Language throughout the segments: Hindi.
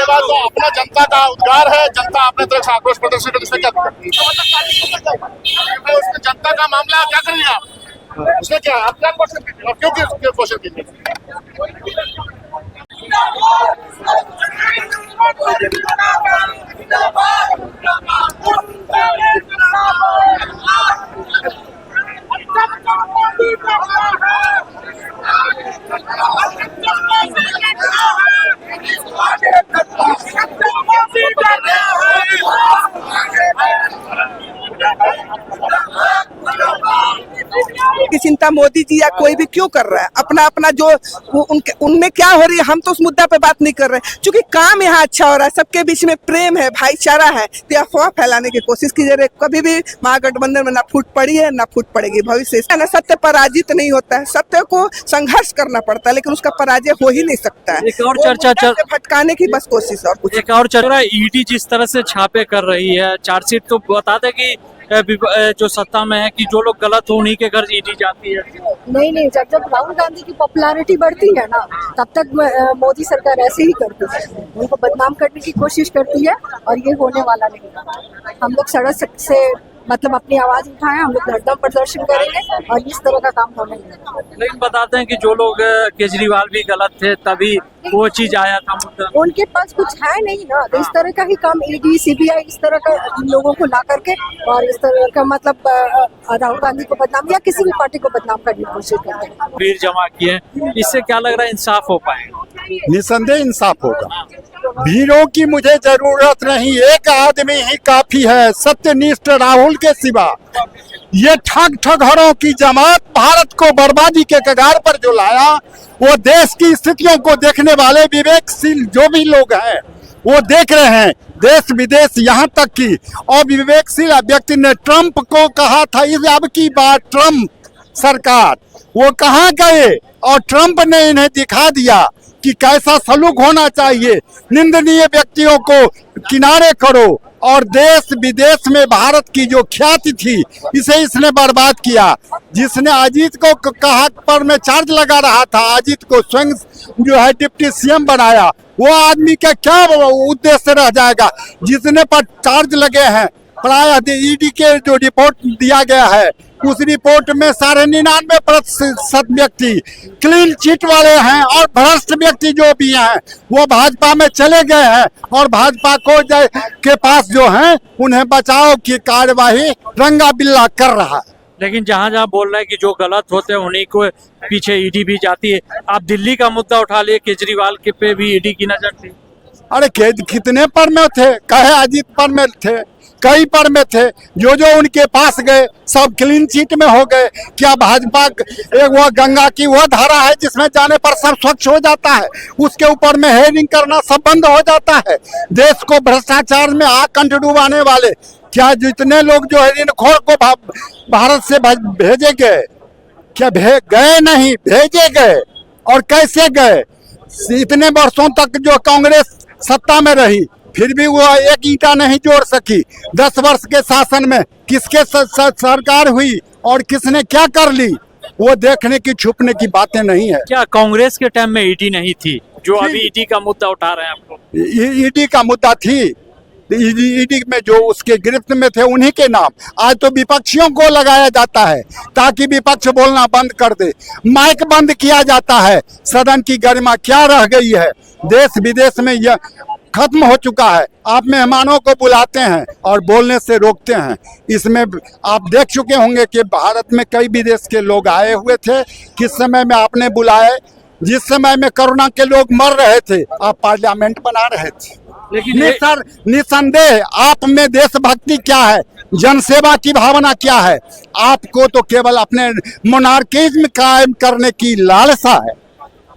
तो अपना जनता का उद्गार है, जनता अपने तरफ से आक्रोश प्रदर्शन कर इससे क्या उसमें जनता का मामला क्या करेंगे आप? उसमें क्या आप क्या क्वेश्चन कीजिए और क्यों क्वेश्चन कीजिए? की चिंता मोदी जी या कोई भी क्यों कर रहा है? अपना अपना जो उनमें क्या हो रही है, हम तो उस मुद्दा पे बात नहीं कर रहे, क्योंकि काम यहाँ अच्छा हो रहा है, सबके बीच में प्रेम है, भाईचारा है, तो अफवाह फैलाने की कोशिश की जा रही है। कभी भी महागठबंधन में ना फूट पड़ी है ना फूट पड़ेगी भविष्य में। सत्य पराजित नहीं होता है, सत्य को संघर्ष करना पड़ता है, लेकिन उसका पराजय हो ही नहीं सकता है। एक और चर्चा भटकाने की बस कोशिश और कुछ। एक और चर्चा, ईडी जिस तरह से छापे कर रही है, चार्जशीट तो बताते कि जो सत्ता में है कि जो लोग गलत हो उन्हीं के घर ईडी जाती है। नहीं, जब राहुल गांधी की पॉपुलैरिटी बढ़ती है ना, तब तक मोदी सरकार ऐसे ही करती है, उनको बदनाम करने की कोशिश करती है, और ये होने वाला नहीं। हम लोग सड़क से मतलब अपनी आवाज उठाएं, हम लोग धरना प्रदर्शन करेंगे और इस तरह का काम होने लगा। लेकिन बताते हैं कि जो लोग केजरीवाल भी गलत थे तभी वो चीज आया था मुद्दा। उनके पास कुछ है नहीं ना, तो इस तरह का ही काम ईडी सीबीआई इस तरह का लोगों को ला करके और इस तरह का मतलब राहुल गांधी को बदनाम या किसी भी पार्टी को बदनाम करने की कोशिश करते हैं। वीर जमा किए, इससे क्या लग रहा है इंसाफ हो पाएगा? निसंदेह इंसाफ होगा। वीरों की मुझे जरूरत नहीं, एक आदमी ही काफी है, सत्यनिष्ठ राहुल के सिवा। ये ठगों की जमात भारत को बर्बादी के कगार पर जो लाया, वो देश की स्थितियों को देखने वाले विवेकशील जो भी लोग हैं वो देख रहे हैं, देश विदेश यहाँ तक कि अविवेकशील व्यक्ति ने ट्रंप को कहा था इस अब की बार ट्रंप सरकार, वो कहाँ गए और ट्रंप ने इन्हें दिखा दिया कि कैसा सलूक होना चाहिए। निंदनीय व्यक्तियों को किनारे करो, और देश विदेश में भारत की जो ख्याति थी इसे इसने बर्बाद किया। जिसने अजीत को कहा पर में चार्ज लगा रहा था, अजीत को स्वयं जो है डिप्टी सीएम बनाया, वो आदमी का क्या उद्देश्य रह जाएगा? जिसने पर चार्ज लगे हैं, प्राय ईडी के जो रिपोर्ट दिया गया है उस रिपोर्ट में 99% व्यक्ति क्लीन चिट वाले हैं, और भ्रष्ट व्यक्ति जो भी हैं वो भाजपा में चले गए हैं, और भाजपा को के पास जो है उन्हें बचाव की कार्यवाही रंगा बिल्ला कर रहा है। लेकिन जहाँ जहाँ बोल रहे हैं कि जो गलत होते हैं उन्हीं को पीछे ईडी भी जाती है। आप दिल्ली का मुद्दा उठा लिए, केजरीवाल के पे भी ईडी की नजर थी। अरे कितने पर में थे, कहे अजीत पर में थे, कई पर में थे, जो उनके पास गए सब क्लीन चिट में हो गए। क्या भाजपा एक वो गंगा की वो धारा है जिसमें जाने पर सब स्वच्छ हो जाता है, उसके ऊपर में हेयरिंग करना सब बंद हो जाता है? देश को भ्रष्टाचार में आकंठ डुबाने वाले क्या जितने लोग जो है ऋणखोर को भारत से भेजे गए, क्या गए नहीं, भेजे गए, और कैसे गए? इतने वर्षों तक जो कांग्रेस सत्ता में रही फिर भी वो एक ईंटा नहीं जोड़ सकी। 10 वर्ष के शासन में किसके सरकार हुई और किसने क्या कर ली, वो देखने की छुपने की बातें नहीं है। क्या कांग्रेस के टाइम में ईडी नहीं थी जो अभी ईडी का मुद्दा उठा रहे हैं आपको? ईडी का मुद्दा थी, ईडी में जो उसके गिरफ्त में थे उन्हीं के नाम आज तो विपक्षियों को लगाया जाता है ताकि विपक्ष बोलना बंद कर दे, माइक बंद किया जाता है। सदन की गरिमा क्या रह गई है? देश विदेश में यह खत्म हो चुका है। आप मेहमानों को बुलाते हैं और बोलने से रोकते हैं। इसमें आप देख चुके होंगे कि भारत में कई विदेश के लोग आए हुए थे। किस समय में आपने बुलाए? जिस समय में कोरोना के लोग मर रहे थे, आप पार्लियामेंट बना रहे थे। लेकिन निसंदेह आप में देशभक्ति क्या है, जनसेवा की भावना क्या है? आपको तो केवल अपने मोनार्किज्म कायम करने की लालसा है।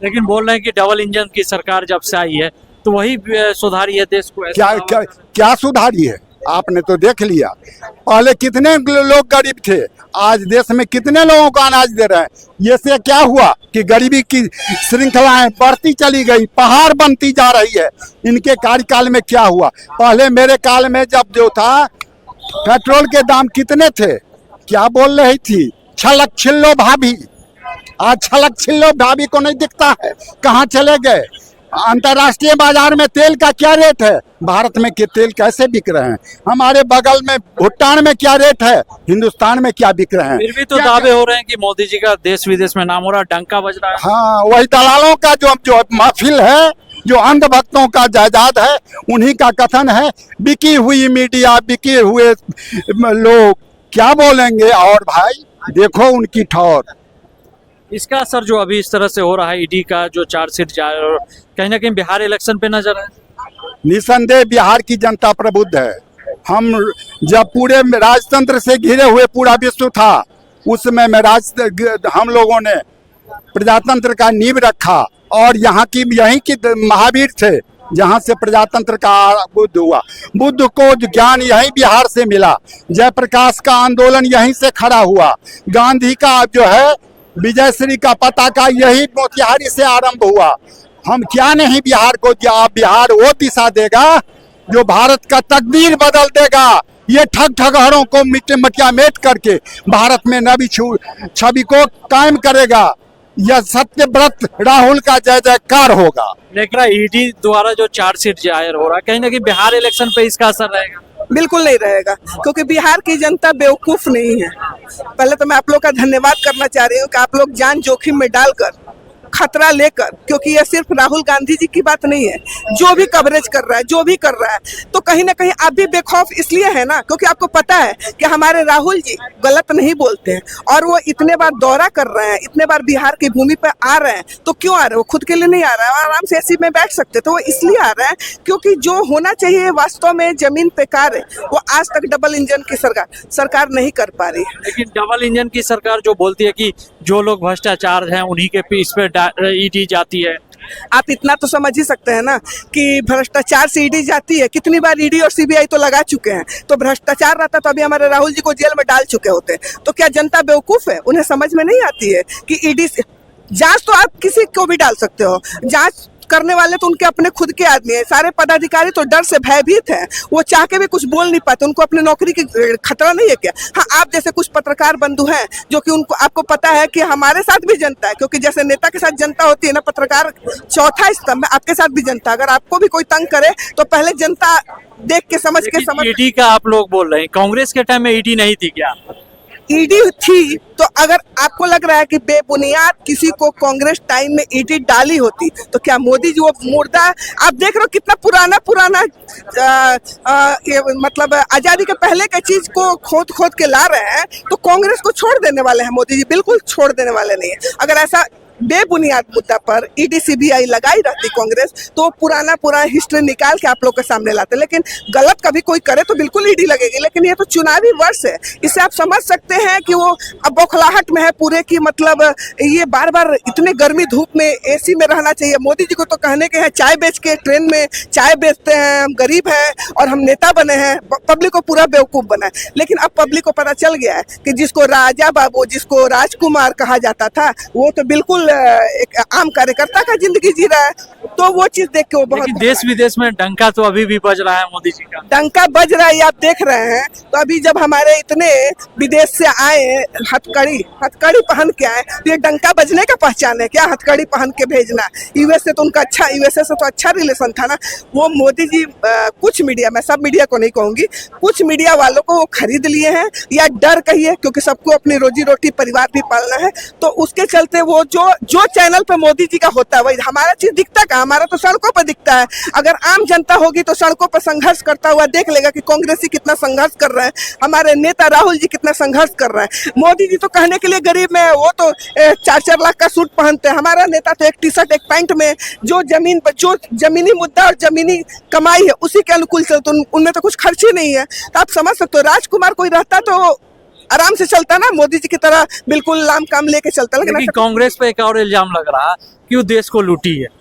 लेकिन बोल रहे हैं कि डबल इंजन की सरकार जब से आई है तो वही सुधारी है देश को। क्या सुधारी है? आपने तो देख लिया, पहले कितने लोग गरीब थे, आज देश में कितने लोगों को अनाज दे रहे हैं। ये से क्या हुआ कि गरीबी की श्रृंखलाएं बढ़ती चली गई, पहाड़ बनती जा रही है। इनके कार्यकाल में क्या हुआ? पहले मेरे काल में जब जो था, पेट्रोल के दाम कितने थे? क्या बोल रही थी? छलक छिल्लो भाभी। आज छलक छिल्लो भाभी को नहीं दिखता है, कहाँ चले गए? अंतर्राष्ट्रीय बाजार में तेल का क्या रेट है? भारत में के तेल कैसे बिक रहे हैं? हमारे बगल में भूटान में क्या रेट है? हिंदुस्तान में क्या बिक रहे हैं? फिर भी तो दावे हो रहे हैं कि मोदी जी का देश विदेश में नाम हो रहा, डंका बज रहा है। हाँ, वही दलालों का जो महफिल है, जो अंधभक्तों का जायदाद है, उन्हीं का कथन है। बिकी हुई मीडिया, बिके हुए लोग क्या बोलेंगे? और भाई देखो उनकी ठौर। इसका असर जो अभी इस तरह से हो रहा है, ईडी का जो चार्जशीट कहीं ना कहीं बिहार इलेक्शन पे नजर है। निसंदेह बिहार की जनता प्रबुद्ध है। हम जब पूरे राजतंत्र से घिरे हुए पूरा विश्व था, उस समय में हम लोगों ने प्रजातंत्र का नींव रखा और यहीं की महावीर थे जहाँ से प्रजातंत्र का बुद्ध हुआ। बुद्ध को ज्ञान यहीं बिहार से मिला। जयप्रकाश का आंदोलन यहीं से खड़ा हुआ। गांधी का जो है विजय श्री का पताका यही मोतिहारी से आरंभ हुआ। हम क्या नहीं बिहार को दिया? बिहार वो दिशा देगा जो भारत का तकदीर बदल देगा। ये ठग ठगहरों को मटिया मेट करके भारत में नवी छवि को कायम करेगा। यह सत्यव्रत राहुल का जय जयकार होगा। लेकिन ईडी द्वारा जो चार्जशीट जाहिर हो रहा है, कहीं ना कहीं बिहार इलेक्शन पे इसका असर रहेगा? बिल्कुल नहीं रहेगा, क्योंकि बिहार की जनता बेवकूफ नहीं है। पहले तो मैं आप लोग का धन्यवाद करना चाह रही हूँ कि आप लोग जान जोखिम में डालकर, खतरा लेकर, क्योंकि ये सिर्फ राहुल गांधी जी की बात नहीं है, जो भी कवरेज कर रहा है, जो भी कर रहा है, तो कहीं ना कहीं आप भी बेखौफ इसलिए है ना, क्योंकि आपको पता है कि हमारे राहुल जी गलत नहीं बोलते हैं। और वो इतने बार दौरा कर रहे हैं, इतने बार बिहार की भूमि पर आ रहे हैं, तो क्यों आ रहे हैं? वो खुद के लिए नहीं आ रहा है, आराम से एसी में बैठ सकते, तो वो इसलिए आ रहा है क्योंकि जो होना चाहिए वास्तव में जमीन पे कार्य, वो आज तक डबल इंजन की सरकार नहीं कर पा रही है। लेकिन डबल इंजन की सरकार जो बोलती है कि जो लोग भ्रष्टाचार हैं उन्हीं के इस पे ईडी जाती है। आप इतना तो समझ ही सकते हैं ना कि भ्रष्टाचार से ईडी जाती है। कितनी बार ईडी और सीबीआई तो लगा चुके हैं। तो भ्रष्टाचार रहता तो अभी हमारे राहुल जी को जेल में डाल चुके होते। तो क्या जनता बेवकूफ है? उन्हें समझ में नहीं आती है कि ईडी जांच तो आप किसी को भी डाल सकते हो। जांच करने वाले तो उनके अपने खुद के आदमी है। सारे पदाधिकारी तो डर से भयभीत हैं, वो चाह के भी कुछ बोल नहीं पाते। उनको अपनी नौकरी की खतरा नहीं है क्या? हाँ, आप जैसे कुछ पत्रकार बंधु हैं जो कि उनको, आपको पता है कि हमारे साथ भी जनता है, क्योंकि जैसे नेता के साथ जनता होती है ना, पत्रकार चौथा स्तंभ है, आपके साथ भी जनता। अगर आपको भी कोई तंग करे तो पहले जनता देख के समझ के ईडी का आप लोग बोल रहे हैं, कांग्रेस के टाइम में ईडी नहीं थी क्या? ईडी थी, तो अगर आपको लग रहा है कि बेबुनियाद किसी को कांग्रेस टाइम में ईडी डाली होती, तो क्या मोदी जी वो मुर्दा, आप देख रहे हो कितना पुराना मतलब आजादी के पहले के चीज को खोद के ला रहे हैं, तो कांग्रेस को छोड़ देने वाले हैं मोदी जी? बिल्कुल छोड़ देने वाले नहीं है। अगर ऐसा बेबुनियाद मुद्दा पर ईडी सीबीआई लगाई रहती कांग्रेस, तो पुराना हिस्ट्री निकाल के आप लोग के सामने लाते। लेकिन गलत कभी कोई करे तो बिल्कुल ईडी लगेगी। लेकिन ये तो चुनावी वर्ष है, इससे आप समझ सकते हैं कि वो अब बौखलाहट में है पूरे की, मतलब ये बार बार इतने गर्मी धूप में एसी में रहना चाहिए। मोदी जी को तो कहने के हैं चाय बेच के, ट्रेन में चाय बेचते हैं, हम गरीब हैं और हम नेता बने हैं, पब्लिक को पूरा बेवकूफ बना है। लेकिन अब पब्लिक को पता चल गया है कि जिसको राजा बाबू, जिसको राजकुमार कहा जाता था, वो तो बिल्कुल एक आम कार्यकर्ता का जिंदगी जी रहा है। तो वो चीज देख के वो बहुत, देश विदेश में डंका तो अभी भी बज रहा है मोदी जी का, डंका बज रहा है, आप देख रहे हैं। तो अभी जब हमारे इतने विदेश से आए हथकड़ी पहन के आए, तो ये डंका बजने का पहचान है क्या? हथकड़ी पहन के भेजना। यूएसए तो उनका यूएसए से तो अच्छा रिलेशन था ना। वो मोदी जी कुछ मीडिया, मैं सब मीडिया को नहीं कहूंगी, कुछ मीडिया वालों को वो खरीद लिए हैं, या डर कहिए, क्योंकि सबको अपनी रोजी रोटी परिवार भी पालना है। तो उसके चलते वो जो जो चैनल पे मोदी जी का होता है वही हमारा चीज दिखता का, हमारा तो सड़कों पर दिखता है। अगर आम जनता होगी तो सड़कों पर संघर्ष करता हुआ देख लेगा कि कांग्रेसी कितना संघर्ष कर रहे हैं, हमारे नेता राहुल जी कितना संघर्ष कर रहे हैं। मोदी जी तो कहने के लिए गरीब में वो तो 4-4 लाख का सूट पहनते हैं, हमारा नेता तो एक टी शर्ट एक पैंट में जो जमीन पर जो जमीनी मुद्दा और जमीनी कमाई है उसी के अनुकूल चलते, उनमें तो कुछ खर्च ही नहीं है। तो आप समझ सकते हो राजकुमार कोई रहता तो आराम से चलता ना, मोदी जी की तरह बिल्कुल लाम काम लेके चलता। लेकिन कांग्रेस पे एक और इल्जाम लग रहा है कि वो देश को लूटी है।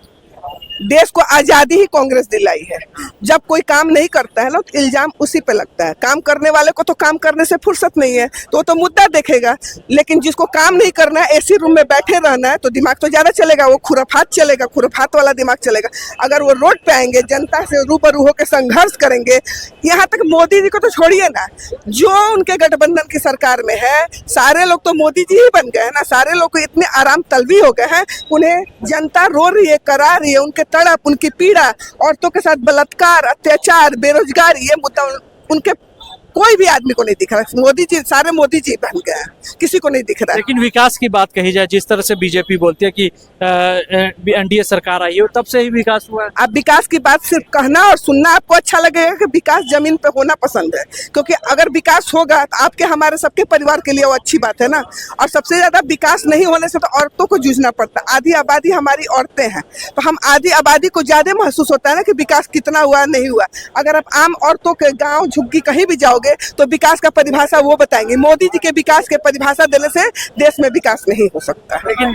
देश को आजादी ही कांग्रेस दिलाई है। जब कोई काम नहीं करता है ना तो इल्जाम उसी पे लगता है। काम करने वाले को तो काम करने से फुर्सत नहीं है तो वो तो मुद्दा देखेगा, लेकिन जिसको काम नहीं करना है, एसी रूम में बैठे रहना है, तो दिमाग तो ज्यादा चलेगा, वो खुराफात चलेगा, खुराफात वाला दिमाग चलेगा। अगर वो रोड पे आएंगे, जनता से रूबरू होकर संघर्ष करेंगे, यहाँ तक मोदी जी को तो छोड़िए ना, जो उनके गठबंधन की सरकार में है सारे लोग तो मोदी जी ही बन गए हैं ना। सारे लोग को इतने आराम तलबी हो गए हैं, उन्हें जनता रो रही है, करा रही है, उनके तड़प, उनकी पीड़ा, औरतों के साथ बलात्कार, अत्याचार, बेरोजगारी, ये मुद्दा उनके कोई भी आदमी को नहीं दिख रहा। मोदी जी सारे मोदी जी बन गए, किसी को नहीं दिख रहा। लेकिन विकास की बात कही जाए, जिस तरह से बीजेपी बोलती है कि एनडीए सरकार आई है तब से ही विकास हुआ है। अब विकास की बात सिर्फ कहना और सुनना आपको अच्छा लगेगा कि विकास जमीन पे होना पसंद है, क्योंकि अगर विकास होगा तो आपके हमारे सबके परिवार के लिए वो अच्छी बात है ना। और सबसे ज्यादा विकास नहीं होने से तो औरतों को जूझना पड़ता है। आधी आबादी हमारी औरतें हैं, तो हम आधी आबादी को ज्यादा महसूस होता है ना कि विकास कितना हुआ नहीं हुआ। अगर आप आम औरतों के गाँव झुग्गी कहीं भी जाओगे तो विकास का परिभाषा वो बताएंगे। मोदी जी के विकास के परिभाषा देने से देश में विकास नहीं हो सकता। लेकिन